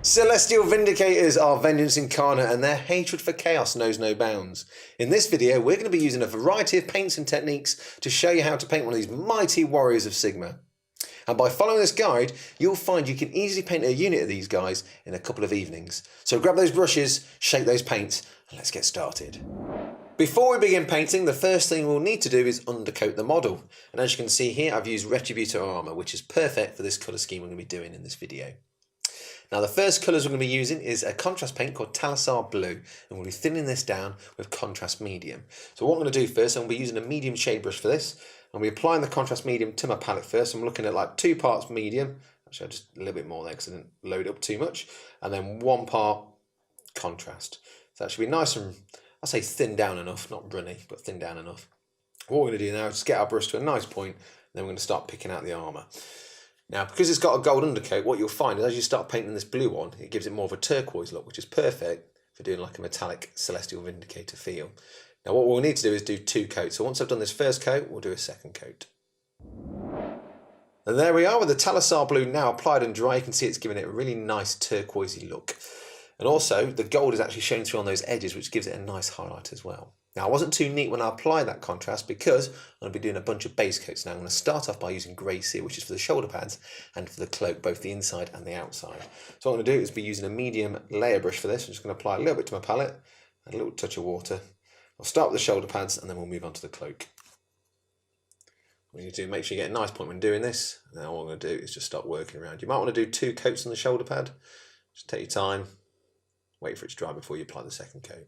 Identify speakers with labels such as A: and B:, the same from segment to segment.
A: Celestial Vindicators are vengeance incarnate and their hatred for chaos knows no bounds. In this video we're going to be using a variety of paints and techniques to show you how to paint one of these mighty warriors of Sigma. And by following this guide you'll find you can easily paint a unit of these guys in a couple of evenings. So grab those brushes, shape those paints and let's get started. Before we begin painting, the first thing we'll need to do is undercoat the model. And as you can see here, I've used Retributor armor, which is perfect for this colour scheme we're going to be doing in this video. Now the first colours we're going to be using is a contrast paint called Talissar Blue, and we'll be thinning this down with contrast medium. So what I'm going to do first, I'm going to be using a medium shade brush for this. I'm going to be applying the contrast medium to my palette first. I'm looking at like 2 parts medium, actually I'll just a little bit more there because I didn't load up too much, and then 1 part contrast. So that should be nice and, I say thin down enough, not runny, but thin down enough. What we're going to do now is just get our brush to a nice point, and then we're going to start picking out the armour. Now, because it's got a gold undercoat, what you'll find is as you start painting this blue one, it gives it more of a turquoise look, which is perfect for doing like a metallic Celestial Vindicator feel. Now, what we'll need to do is do 2 coats. So once I've done this first coat, we'll do a second coat. And there we are with the Talissar Blue now applied and dry. You can see it's giving it a really nice turquoisey look. And also, the gold is actually showing through on those edges, which gives it a nice highlight as well. Now, I wasn't too neat when I applied that contrast because I'm going to be doing a bunch of base coats now. I'm going to start off by using grey seal, which is for the shoulder pads and for the cloak, both the inside and the outside. So what I'm going to do is be using a medium layer brush for this. I'm just going to apply a little bit to my palette and a little touch of water. I'll start with the shoulder pads and then we'll move on to the cloak. What you need to do, make sure you get a nice point when doing this. Now all I'm going to do is just start working around. You might want to do 2 coats on the shoulder pad. Just take your time, wait for it to dry before you apply the second coat.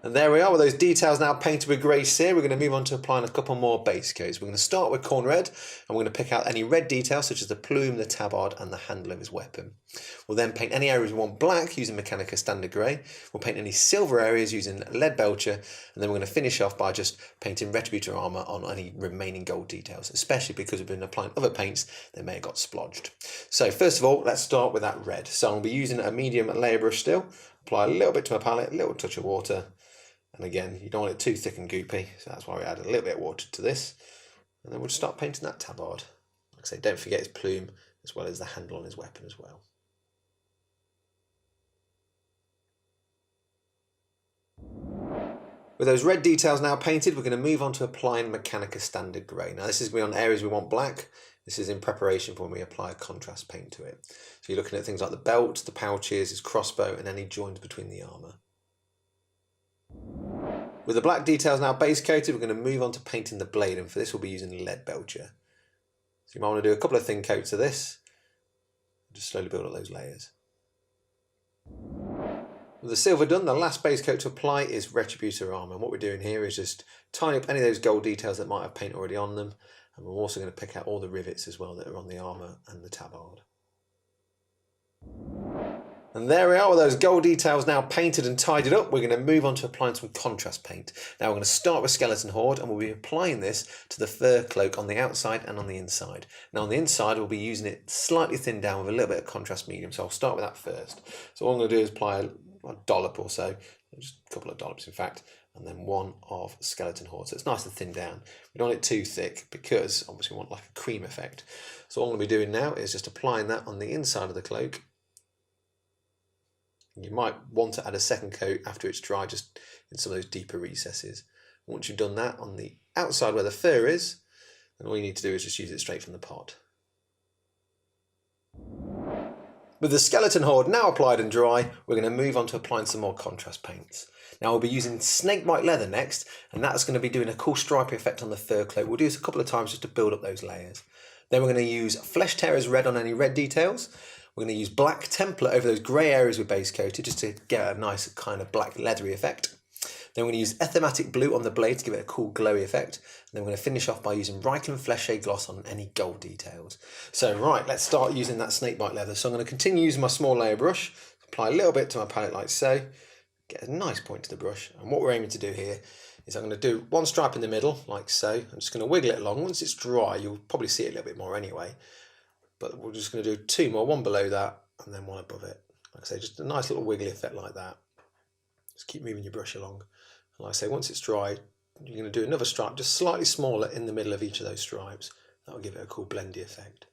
A: And there we are with those details now painted with grey seal. We're going to move on to applying a couple more base coats. We're going to start with corn red and we're going to pick out any red details such as the plume, the tabard and the handle of his weapon. We'll then paint any areas we want black using Mechanica Standard Grey. We'll paint any silver areas using Lead Belcher, and then we're going to finish off by just painting Retributor armour on any remaining gold details, especially because we've been applying other paints that may have got splodged. So first of all, let's start with that red. So I'll be using a medium layer brush still, apply a little bit to my palette, a little touch of water. And again, you don't want it too thick and goopy, so that's why we add a little bit of water to this. And then we'll start painting that tabard. Like I say, don't forget his plume, as well as the handle on his weapon as well. With those red details now painted, we're going to move on to applying Mechanica Standard Grey. Now this is going to be on areas we want black. This is in preparation for when we apply a contrast paint to it. So you're looking at things like the belt, the pouches, his crossbow, and any joins between the armour. With the black details now base coated, we're going to move on to painting the blade, and for this we'll be using Lead Belcher. So you might want to do a couple of thin coats of this, and just slowly build up those layers. With the silver done, the last base coat to apply is Retributor armour, and what we're doing here is just tying up any of those gold details that might have paint already on them, and we're also going to pick out all the rivets as well that are on the armour and the tabard. And there we are with those gold details now painted and tidied up. We're going to move on to applying some contrast paint. Now we're going to start with Skeleton Horde and we'll be applying this to the fur cloak on the outside and on the inside. Now on the inside we'll be using it slightly thinned down with a little bit of contrast medium, so I'll start with that first. So all I'm going to do is apply a dollop or so, just a couple of dollops in fact, and then 1 of Skeleton Horde. So it's nice and thin down. We don't want it too thick because obviously we want like a cream effect. So all I'm going to be doing now is just applying that on the inside of the cloak. You might want to add a second coat after it's dry, just in some of those deeper recesses. Once you've done that on the outside where the fur is, then all you need to do is just use it straight from the pot. With the Skeleton Horde now applied and dry, we're going to move on to applying some more contrast paints. Now we'll be using Snakebite Leather next, and that's going to be doing a cool stripy effect on the fur cloak. We'll do this a couple of times just to build up those layers. Then we're going to use Flesh Tearers Red on any red details. We're going to use Black Templar over those grey areas we base coated just to get a nice kind of black leathery effect. Then we're going to use Ethematic Blue on the blade to give it a cool glowy effect. And then we're going to finish off by using Reichen Flesh Shade Gloss on any gold details. So right, let's start using that Snakebite Leather. So I'm going to continue using my small layer brush, apply a little bit to my palette like so, get a nice point to the brush. And what we're aiming to do here is I'm going to do 1 stripe in the middle like so. I'm just going to wiggle it along. Once it's dry, you'll probably see it a little bit more anyway. But we're just going to do 2 more, 1 below that and then 1 above it. Like I say, just a nice little wiggly effect like that. Just keep moving your brush along. And like I say, once it's dry, you're going to do another stripe just slightly smaller in the middle of each of those stripes. That will give it a cool blendy effect.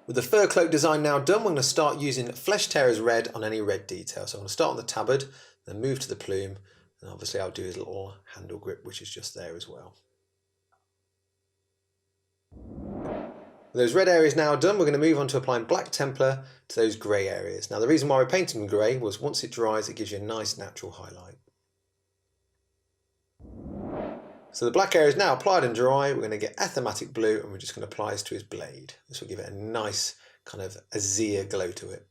A: With the fur cloak design now done, we're going to start using Flesh Tearer's red on any red detail. So I'm going to start on the tabard, then move to the plume, and obviously I'll do his little handle grip, which is just there as well. With those red areas now done, we're going to move on to applying Black Templar to those grey areas. Now the reason why we're painting them grey was once it dries, it gives you a nice natural highlight. So the black area is now applied and dry. We're going to get Athematic blue and we're just going to apply this to his blade. This will give it a nice kind of azure glow to it.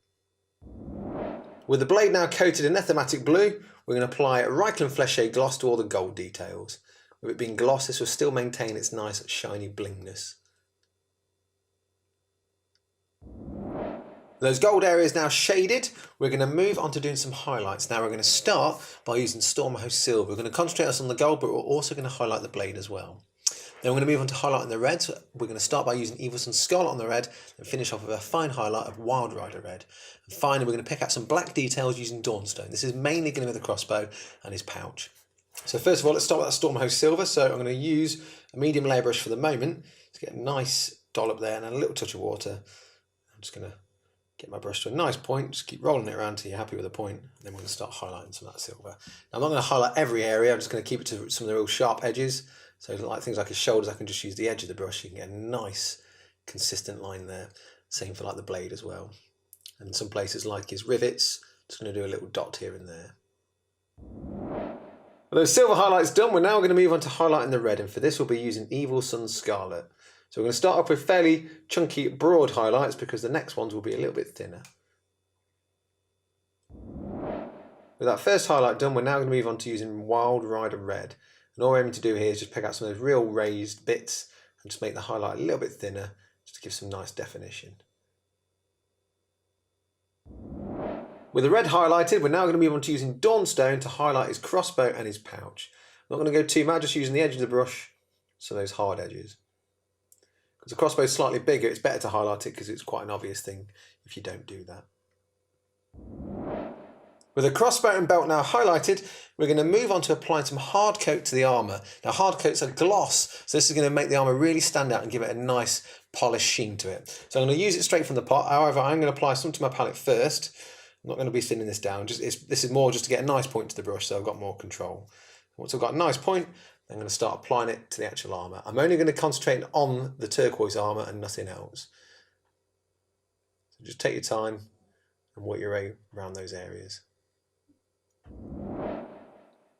A: With the blade now coated in Athematic blue, we're going to apply Reikland Flesh Shade gloss to all the gold details. With it being gloss, this will still maintain its nice shiny blingness. Those gold areas now shaded, we're going to move on to doing some highlights. Now we're going to start by using Stormhost Silver. We're going to concentrate us on the gold, but we're also going to highlight the blade as well. Then we're going to move on to highlighting the red. So we're going to start by using Evilson Scarlet on the red and finish off with a fine highlight of Wild Rider red. And finally, we're going to pick out some black details using Dawnstone. This is mainly going to be the crossbow and his pouch. So first of all, let's start with that Stormhost Silver. So I'm going to use a medium layer brush for the moment to get a nice dollop there and a little touch of water. I'm just going to get my brush to a nice point, just keep rolling it around until you're happy with the point, and then we're going to start highlighting some of that silver. Now I'm not going to highlight every area, I'm just going to keep it to some of the real sharp edges. So like things like his shoulders, I can just use the edge of the brush, you can get a nice consistent line there. Same for like the blade as well. And some places like his rivets, just going to do a little dot here and there. With those silver highlights done, we're now going to move on to highlighting the red, and for this we'll be using Evilson Scarlet. So we're going to start off with fairly chunky, broad highlights because the next ones will be a little bit thinner. With that first highlight done, we're now going to move on to using Wild Rider red. And all we're aiming to do here is just pick out some of those real raised bits and just make the highlight a little bit thinner, just to give some nice definition. With the red highlighted, we're now going to move on to using Dawnstone to highlight his crossbow and his pouch. I'm not going to go too mad, just using the edge of the brush, so those hard edges. Because the crossbow is slightly bigger, it's better to highlight it because it's quite an obvious thing if you don't do that. With the crossbow and belt now highlighted, we're going to move on to applying some hard coat to the armour. Now hard coats are gloss, so this is going to make the armour really stand out and give it a nice polished sheen to it. So I'm going to use it straight from the pot, however I'm going to apply some to my palette first. I'm not going to be thinning this down, this is more just to get a nice point to the brush so I've got more control. Once I've got a nice point, I'm going to start applying it to the actual armour. I'm only going to concentrate on the turquoise armour and nothing else. So just take your time and work your way around those areas.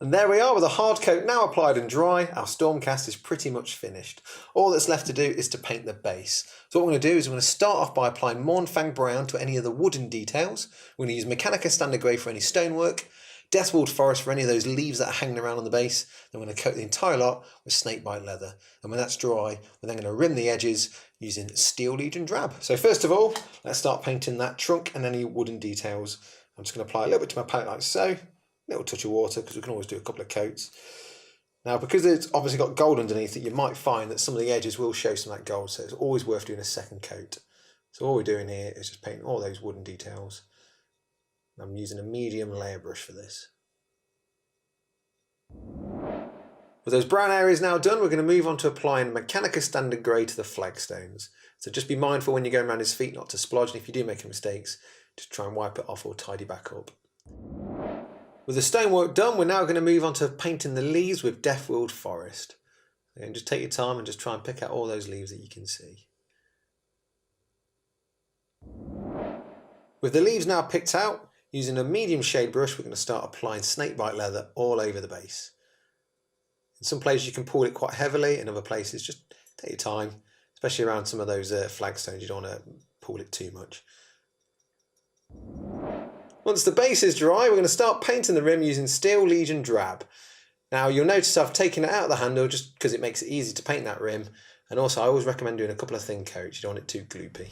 A: And there we are with the hard coat now applied and dry. Our Stormcast is pretty much finished. All that's left to do is to paint the base. So what we're going to do is we're going to start off by applying Mournfang Brown to any of the wooden details. We're going to use Mechanica Standard Grey for any stonework, Deathwood Forest for any of those leaves that are hanging around on the base. Then we're going to coat the entire lot with Snakebite Leather. And when that's dry, we're then going to rim the edges using Steel Legion Drab. So first of all, let's start painting that trunk and any wooden details. I'm just going to apply a little bit to my palette like so. A little touch of water because we can always do a couple of coats. Now because it's obviously got gold underneath it, you might find that some of the edges will show some of that gold, so it's always worth doing a second coat. So all we're doing here is just painting all those wooden details. I'm using a medium layer brush for this. With those brown areas now done, we're going to move on to applying Mechanica Standard Grey to the flagstones. So just be mindful when you're going around his feet not to splodge, and if you do make mistakes, just try and wipe it off or tidy back up. With the stonework done, we're now going to move on to painting the leaves with Deathwood Forest. Again, just take your time and just try and pick out all those leaves that you can see. With the leaves now picked out, using a medium shade brush, we're going to start applying Snakebite Leather all over the base. In some places you can pull it quite heavily, in other places just take your time, especially around some of those flagstones, you don't want to pull it too much. Once the base is dry, we're going to start painting the rim using Steel Legion Drab. Now you'll notice I've taken it out of the handle just because it makes it easy to paint that rim, and also I always recommend doing a couple of thin coats, you don't want it too gloopy.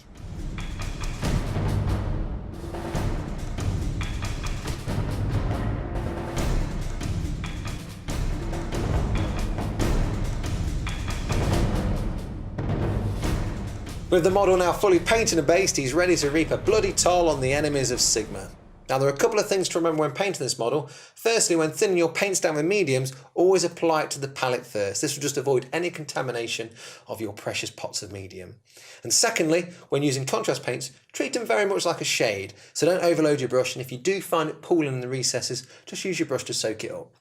A: With the model now fully painted and based, he's ready to reap a bloody toll on the enemies of Sigma. Now there are a couple of things to remember when painting this model. Firstly, when thinning your paints down with mediums, always apply it to the palette first. This will just avoid any contamination of your precious pots of medium. And secondly, when using contrast paints, treat them very much like a shade. So don't overload your brush, and if you do find it pooling in the recesses, just use your brush to soak it up.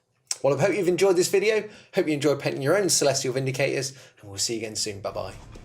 A: Well, I hope you've enjoyed this video. Hope you enjoyed painting your own celestial vindicators, and we'll see you again soon. Bye bye.